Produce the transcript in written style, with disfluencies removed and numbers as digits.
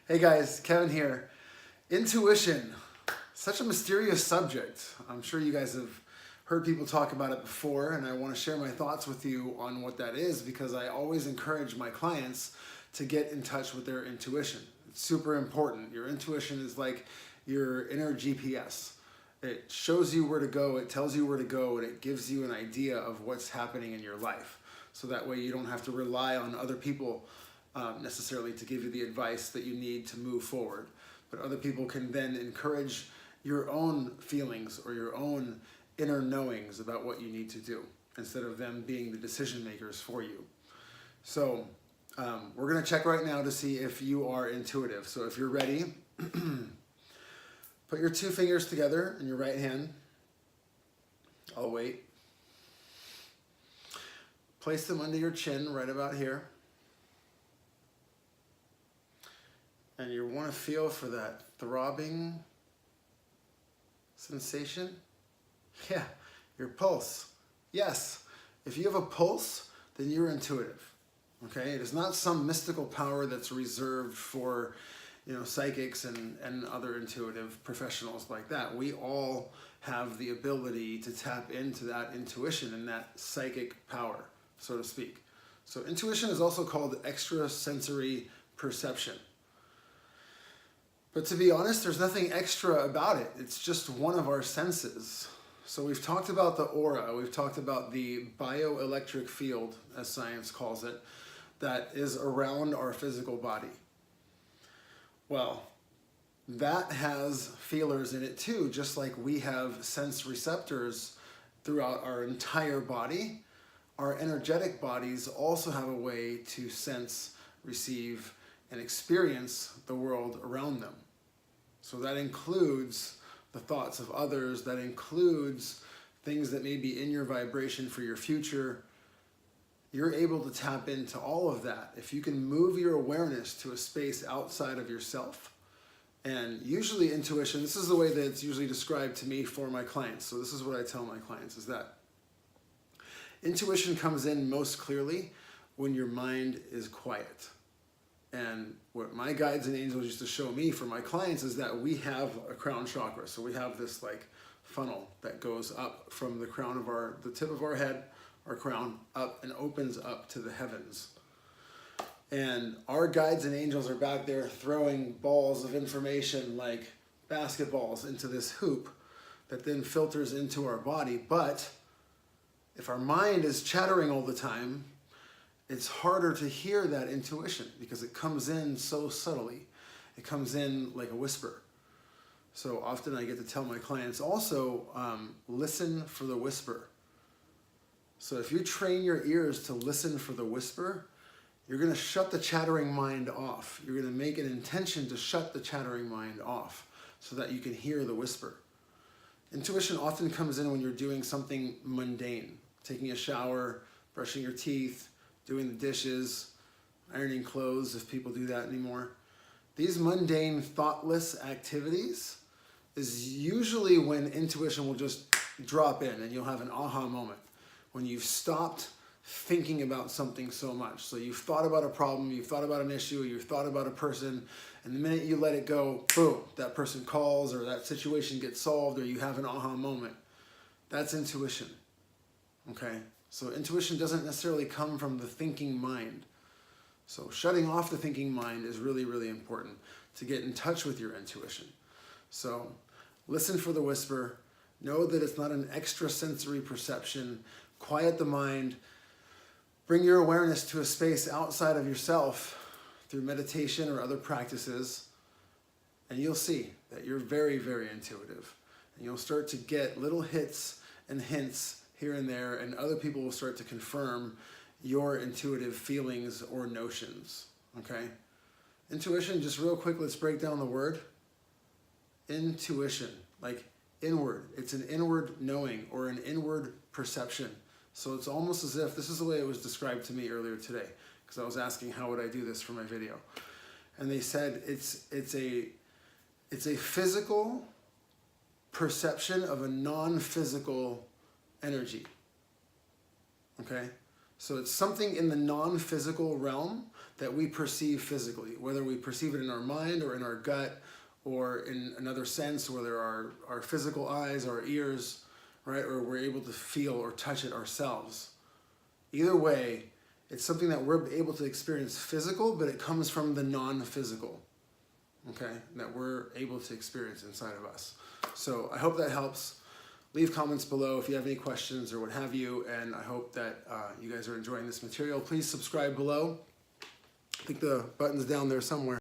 Hey guys, Kevin here. Intuition, such a mysterious subject. I'm sure you guys have heard people talk about it before, and I want to share my thoughts with you on what that is because I always encourage my clients to get in touch with their intuition. It's super important. Your intuition is like your inner GPS. It shows you where to go, it tells you where to go, and it gives you an idea of what's happening in your life. So that way you don't have to rely on other people necessarily to give you the advice that you need to move forward. But other people can then encourage your own feelings or your own inner knowings about what you need to do instead of them being the decision makers for you. So we're going to check right now to see if you are intuitive. So if you're ready, put your two fingers together in your right hand. I'll wait. Place them under your chin right about here. And you want to feel for that throbbing sensation. Yeah, your pulse. Yes, if you have a pulse, then you're intuitive. Okay, it is not some mystical power that's reserved for, psychics and other intuitive professionals like that. We all have the ability to tap into that intuition and that psychic power, so to speak. So intuition is also called extrasensory perception. But to be honest, there's nothing extra about it. It's just one of our senses. So we've talked about the aura, we've talked about the bioelectric field, as science calls it, that is around our physical body. Well, that has feelers in it too, just like we have sense receptors throughout our entire body. Our energetic bodies also have a way to sense, receive, and experience the world around them. So that includes the thoughts of others, that includes things that may be in your vibration for your future. You're able to tap into all of that if you can move your awareness to a space outside of yourself. And usually intuition, this is the way that it's usually described to me for my clients. So this is what I tell my clients is that intuition comes in most clearly when your mind is quiet. And what my guides and angels used to show me for my clients is that we have a crown chakra. So we have this like funnel that goes up from the crown of the tip of our head, our crown, up and opens up to the heavens. And our guides and angels are back there throwing balls of information like basketballs into this hoop that then filters into our body. But if our mind is chattering all the time, it's harder to hear that intuition because it comes in so subtly. It comes in like a whisper. So often I get to tell my clients also, listen for the whisper. So if you train your ears to listen for the whisper, you're going to shut the chattering mind off. You're going to make an intention to shut the chattering mind off so that you can hear the whisper. Intuition often comes in when you're doing something mundane, taking a shower, brushing your teeth, doing the dishes, ironing clothes if people do that anymore. These mundane, thoughtless activities is usually when intuition will just drop in and you'll have an aha moment when you've stopped thinking about something so much. So you've thought about a problem, you've thought about an issue, you've thought about a person, and the minute you let it go, boom, that person calls or that situation gets solved or you have an aha moment. That's intuition, okay? So intuition doesn't necessarily come from the thinking mind. So shutting off the thinking mind is really, really important to get in touch with your intuition. So listen for the whisper. Know that it's not an extrasensory perception. Quiet the mind. Bring your awareness to a space outside of yourself through meditation or other practices. And you'll see that you're very, very intuitive. And you'll start to get little hits and hints here and there, and other people will start to confirm your intuitive feelings or notions, okay? Intuition, just real quick, let's break down the word. Intuition, like inward. It's an inward knowing or an inward perception. So it's almost as if, this is the way it was described to me earlier today, because I was asking how would I do this for my video. And they said it's a physical perception of a non-physical energy. Okay? So it's something in the non-physical realm that we perceive physically, whether we perceive it in our mind or in our gut or in another sense, whether our physical eyes, our ears, right, or we're able to feel or touch it ourselves. Either way, it's something that we're able to experience physical, but it comes from the non-physical, okay, that we're able to experience inside of us. So I hope that helps. Leave comments below if you have any questions or what have you, and I hope that you guys are enjoying this material. Please subscribe below. I think the button's down there somewhere.